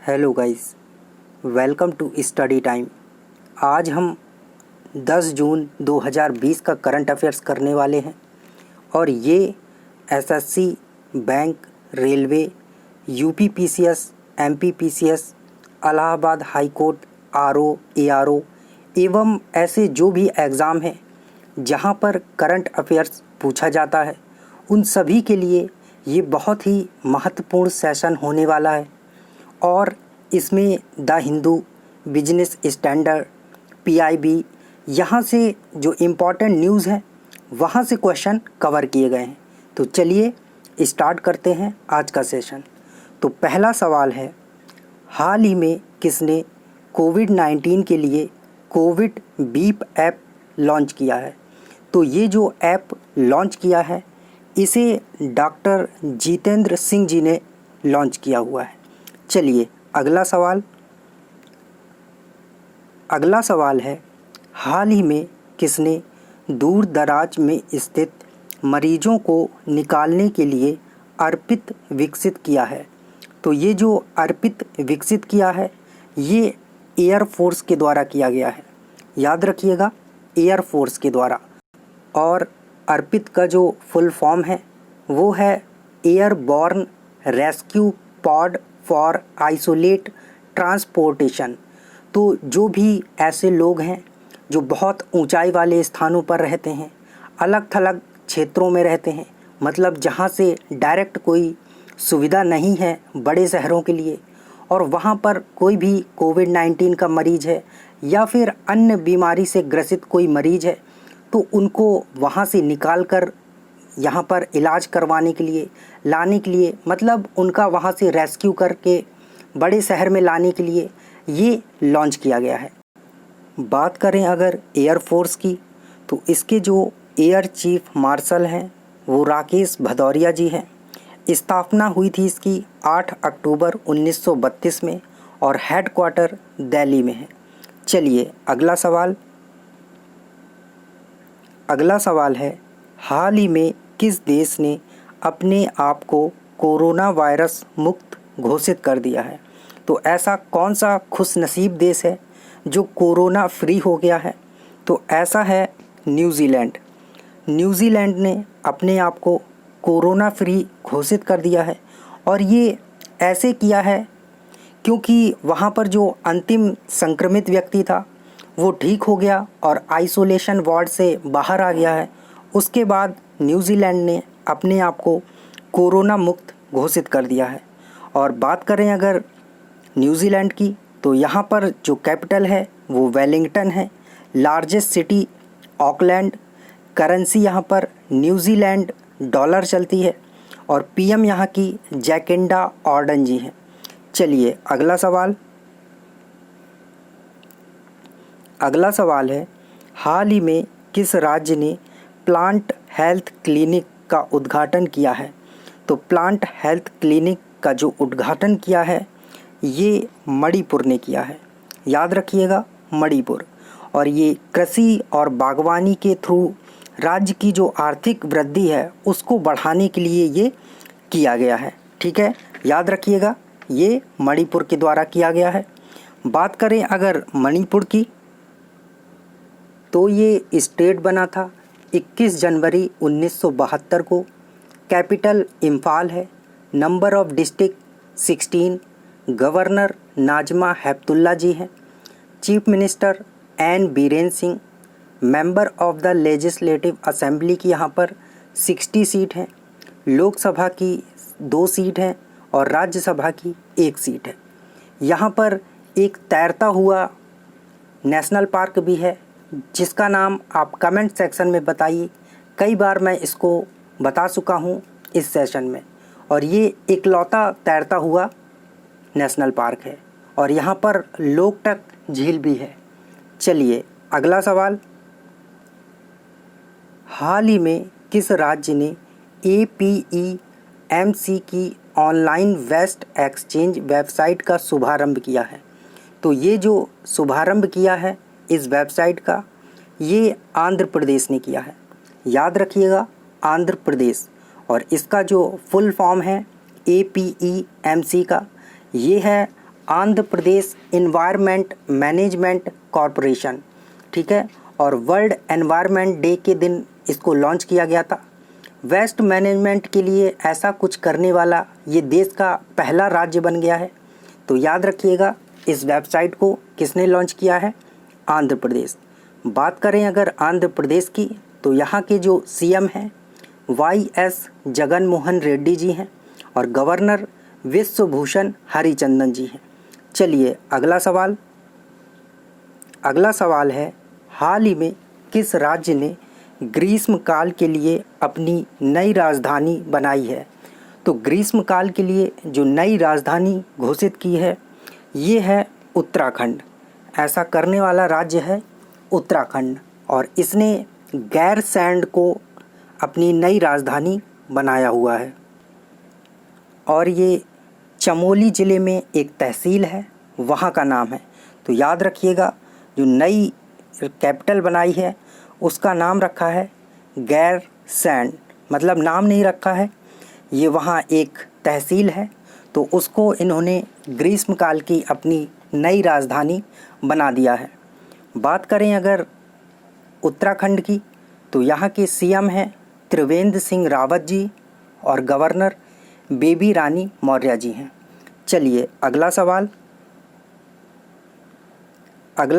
Hello guys, welcome to study time. आज हम 10 जून 2020 का करंट अफेयर्स करने वाले हैं और ये SSC, bank, railway, UP PCS, MP PCS, Allahabad high court, RO, ARO एवं ऐसे जो भी एग्ज़ाम हैं जहां पर करंट अफेयर्स पूछा जाता है, उन सभी के लिए ये बहुत ही महत्वपूर्ण सेशन होने वाला है। और इसमें the Hindu, business standard, PIB, यहाँ से जो इम्पोर्टेंट न्यूज़ है वहाँ से क्वेश्चन कवर किए गए हैं। तो चलिए स्टार्ट करते हैं आज का सेशन। तो पहला सवाल है, हाल ही में किसने कोविड-19 के लिए कोविड बीप ऐप लॉन्च किया है? तो ये जो ऐप लॉन्च किया है इसे डॉक्टर जितेंद्र सिंह जी ने लॉन्च किया हुआ है। चलिए अगला सवाल है, हाल ही में किसने दूर दराज में स्थित मरीजों को निकालने के लिए अर्पित विकसित किया है? तो ये जो अर्पित विकसित किया है ये एयरफोर्स के द्वारा किया गया है। याद रखिएगा, एयरफोर्स के द्वारा। और अर्पित का जो फुल फॉर्म है वो है airborne rescue pod for isolate transportation. तो जो भी ऐसे लोग हैं जो बहुत ऊंचाई वाले स्थानों पर रहते हैं, अलग थलग क्षेत्रों में रहते हैं, मतलब जहां से डायरेक्ट कोई सुविधा नहीं है बड़े शहरों के लिए, और वहां पर कोई भी कोविड-19 का मरीज़ है या फिर अन्य बीमारी से ग्रसित कोई मरीज़ है, तो उनको वहां से निकाल कर यहाँ पर इलाज करवाने के लिए, लाने के लिए, मतलब उनका वहाँ से रेस्क्यू करके बड़े शहर में लाने के लिए ये लॉन्च किया गया है। बात करें अगर एयरफोर्स की, तो इसके जो एयर चीफ मार्शल हैं वो राकेश भदौरिया जी हैं। स्थापना हुई थी इसकी 8 अक्टूबर 1932 में और हेडक्वार्टर दिल्ली में है। चलिए अगला सवाल है, हाल ही में किस देश ने अपने आप को कोरोना वायरस मुक्त घोषित कर दिया है? तो ऐसा कौन सा खुशनसीब देश है जो कोरोना फ्री हो गया है? तो ऐसा है न्यूजीलैंड। न्यूजीलैंड ने अपने आप को कोरोना फ्री घोषित कर दिया है और ये ऐसे किया है क्योंकि वहाँ पर जो अंतिम संक्रमित व्यक्ति था वो ठीक हो गया और आइसोलेशन वार्ड से बाहर आ गया है। उसके बाद न्यूजीलैंड ने अपने आप को कोरोना मुक्त घोषित कर दिया है। और बात करें अगर न्यूजीलैंड की, तो यहाँ पर जो कैपिटल है वो वेलिंगटन है, लार्जेस्ट सिटी ऑकलैंड, करेंसी यहाँ पर न्यूजीलैंड डॉलर चलती है और पीएम यहाँ की जैकिंडा ऑर्डन जी हैं। चलिए अगला सवाल है, हाल ही में किस राज्य ने प्लांट हेल्थ क्लिनिक का उद्घाटन किया है? तो प्लांट हेल्थ क्लिनिक का जो उद्घाटन किया है ये मणिपुर ने किया है। याद रखिएगा, मणिपुर। और ये कृषि और बागवानी के थ्रू राज्य की जो आर्थिक वृद्धि है उसको बढ़ाने के लिए ये किया गया है। ठीक है, याद रखिएगा, ये मणिपुर के द्वारा किया गया है। बात करें अगर मणिपुर की, तो ये स्टेट बना था 21 जनवरी 1972 को। कैपिटल इम्फाल है। Number of district 16। Governor Najma Heptulla ji हैं। Chief minister N Biren Singh. Member of the legislative assembly की यहाँ पर 60 सीट हैं। लोकसभा की 2 सीट हैं और राज्यसभा की 1 सीट है। यहाँ पर एक तैरता हुआ नेशनल पार्क भी है जिसका नाम आप कमेंट सेक्शन में बताइए। कई बार मैं इसको बता चुका हूँ इस सेशन में, और ये इकलौता तैरता हुआ नेशनल पार्क है और यहाँ पर लोकटक झील भी है। चलिए अगला सवाल, हाल ही में किस राज्य ने APEMC की ऑनलाइन वेस्ट एक्सचेंज वेबसाइट का शुभारंभ किया है? तो ये जो शुभारंभ किया है इस वेबसाइट का, ये आंध्र प्रदेश ने किया है। याद रखिएगा, आंध्र प्रदेश। और इसका जो फुल फॉर्म है APEMC का, ये है Andhra Pradesh environment management corporation, ठीक है, और वर्ल्ड एनवायरनमेंट डे के दिन इसको लॉन्च किया गया था। वेस्ट मैनेजमेंट के लिए ऐसा कुछ करने वाला ये देश का पहला राज्य बन गया है। तो याद रखिएगा, इस वेबसाइट को किसने लॉन्च किया है? आंध्र प्रदेश। बात करें अगर आंध्र प्रदेश की, तो यहाँ के जो सीएम हैं YS जगनमोहन रेड्डी जी हैं और गवर्नर विश्वभूषण हरिचंदन जी हैं। चलिए अगला सवाल है, हाल ही में किस राज्य ने ग्रीष्मकाल के लिए अपनी नई राजधानी बनाई है? तो ग्रीष्मकाल के लिए जो नई राजधानी घोषित की है ये है उत्तराखंड। ऐसा करने वाला राज्य है उत्तराखंड और इसने गैरसैंण को अपनी नई राजधानी बनाया हुआ है और ये चमोली ज़िले में एक तहसील है, वहाँ का नाम है। तो याद रखिएगा, जो नई कैपिटल बनाई है उसका नाम रखा है गैरसैंण, मतलब नाम नहीं रखा है, ये वहाँ एक तहसील है, तो उसको इन्होंने ग्रीष्मकाल की अपनी नई राजधानी बना दिया है। बात करें अगर उत्तराखंड की, तो यहाँ के सीएम हैं त्रिवेंद्र सिंह रावत जी और गवर्नर बेबी रानी मौर्य जी हैं। चलिए अगला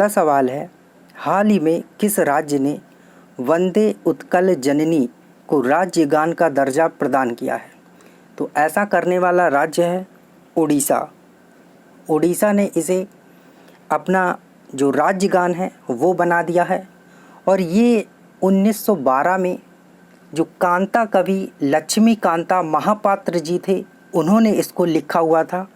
सवाल है, हाल ही में किस राज्य ने वंदे उत्कल जननी को राज्य गान का दर्जा प्रदान किया है? तो ऐसा करने वाला राज्य है उड़ीसा। उड़ीसा ने इसे अपना जो राज्य गान है वो बना दिया है और ये 1912 में जो कांता कवि लक्ष्मी कांता महापात्र जी थे उन्होंने इसको लिखा हुआ था।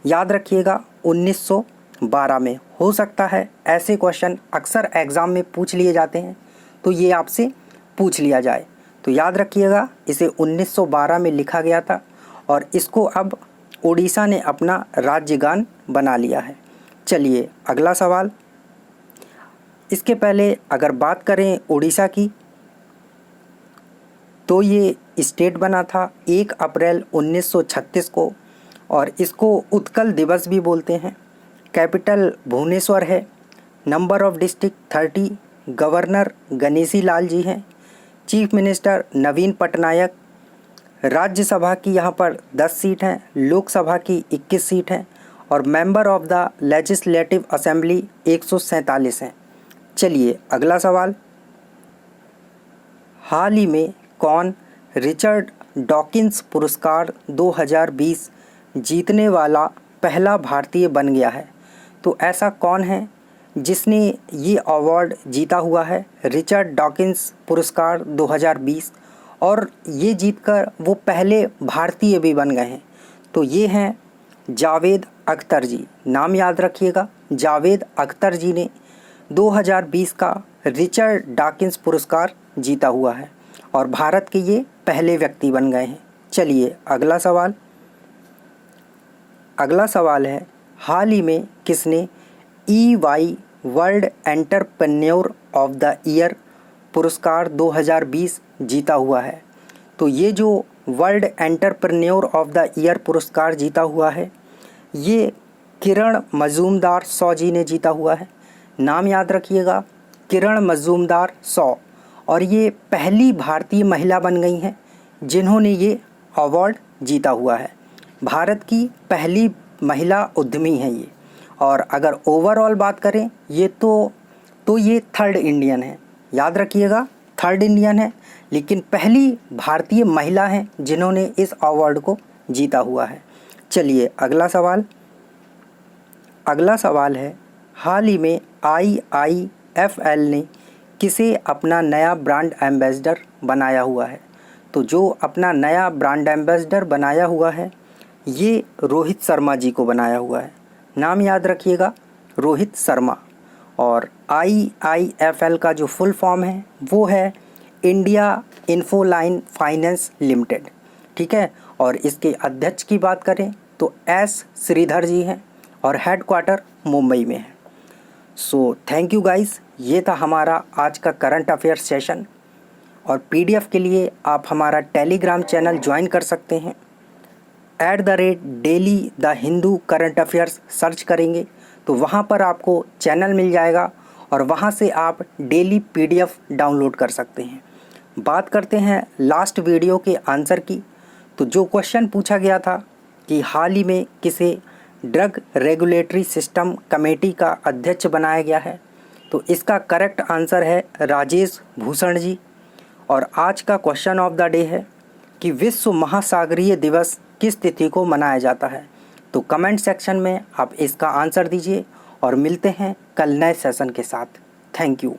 याद रखिएगा 1912 में। हो सकता है ऐसे क्वेश्चन अक्सर एग्ज़ाम में पूछ लिए जाते हैं, तो ये आपसे पूछ लिया जाए। तो याद रखिएगा, इसे 1912 में लिखा गया था और इसको अब उड़ीसा ने अपना राज्य गान बना लिया है। चलिए अगला सवाल। इसके पहले अगर बात करें उड़ीसा की, तो ये स्टेट बना था 1 अप्रैल 1936 को और इसको उत्कल दिवस भी बोलते हैं। कैपिटल भुवनेश्वर है। Number of district 30। Governor Ganeshi Lal ji हैं। Chief minister Naveen Patnaik. राज्यसभा की यहाँ पर 10 सीट हैं, लोकसभा की 21 सीट हैं और member of the legislative assembly 147 हैं। चलिए अगला सवाल। हाल ही में कौन रिचर्ड डॉकिंस पुरस्कार 2020 जीतने वाला पहला भारतीय बन गया है? तो ऐसा कौन है जिसने ये अवार्ड जीता हुआ है, रिचर्ड डॉकिंस पुरस्कार 2020, और ये जीतकर वो पहले भारतीय भी बन गए हैं? तो ये हैं जावेद अख्तर जी। नाम याद रखिएगा, जावेद अख्तर जी ने 2020 का रिचर्ड डॉकिंस पुरस्कार जीता हुआ है और भारत के ये पहले व्यक्ति बन गए हैं। चलिए अगला सवाल है, हाल ही में किसने EY world entrepreneur of the year पुरस्कार 2020 जीता हुआ है? तो ये जो world entrepreneur of the year पुरस्कार जीता हुआ है ये किरण मजूमदार शॉ जी ने जीता हुआ है। नाम याद रखिएगा, किरण मजूमदार शॉ, और ये पहली भारतीय महिला बन गई हैं जिन्होंने ये अवार्ड जीता हुआ है। भारत की पहली महिला उद्यमी हैं ये। और अगर ओवरऑल बात करें ये तो ये 3rd इंडियन है। याद रखिएगा 3rd इंडियन है, लेकिन पहली भारतीय महिला हैं जिन्होंने इस अवार्ड को जीता हुआ है। चलिए अगला सवाल है, हाल ही में IIFL ने किसे अपना नया ब्रांड एम्बेसडर बनाया हुआ है? तो जो अपना नया ब्रांड एम्बेसडर बनाया हुआ है ये रोहित शर्मा जी को बनाया हुआ है। नाम याद रखिएगा, रोहित शर्मा। और IIFL का जो फुल फॉर्म है वो है इंडिया इन्फोलाइन फाइनेंस लिमिटेड, ठीक है। और इसके अध्यक्ष की बात करें तो S श्रीधर जी हैं और हेडक्वार्टर मुंबई में है। सो थैंक यू गाइस, ये था हमारा आज का करंट अफेयर सेशन। और PDF के लिए आप हमारा टेलीग्राम चैनल ज्वाइन कर सकते हैं। Daily the Hindu current affairs search करेंगे तो वहाँ पर आपको चैनल मिल जाएगा और वहाँ से आप डेली PDF डाउनलोड कर सकते हैं। बात करते हैं लास्ट वीडियो के आंसर की। तो जो क्वेश्चन पूछा गया था कि हाल ही में किसे ड्रग रेगुलेटरी सिस्टम कमेटी का अध्यक्ष बनाया गया है, तो इसका करेक्ट आंसर है राजेश भूषण जी। और आज का क्वेश्चन ऑफ द डे है कि विश्व महासागरीय दिवस किस तिथि को मनाया जाता है। तो कमेंट सेक्शन में आप इसका आंसर दीजिए और मिलते हैं कल नए सेशन के साथ। Thank you.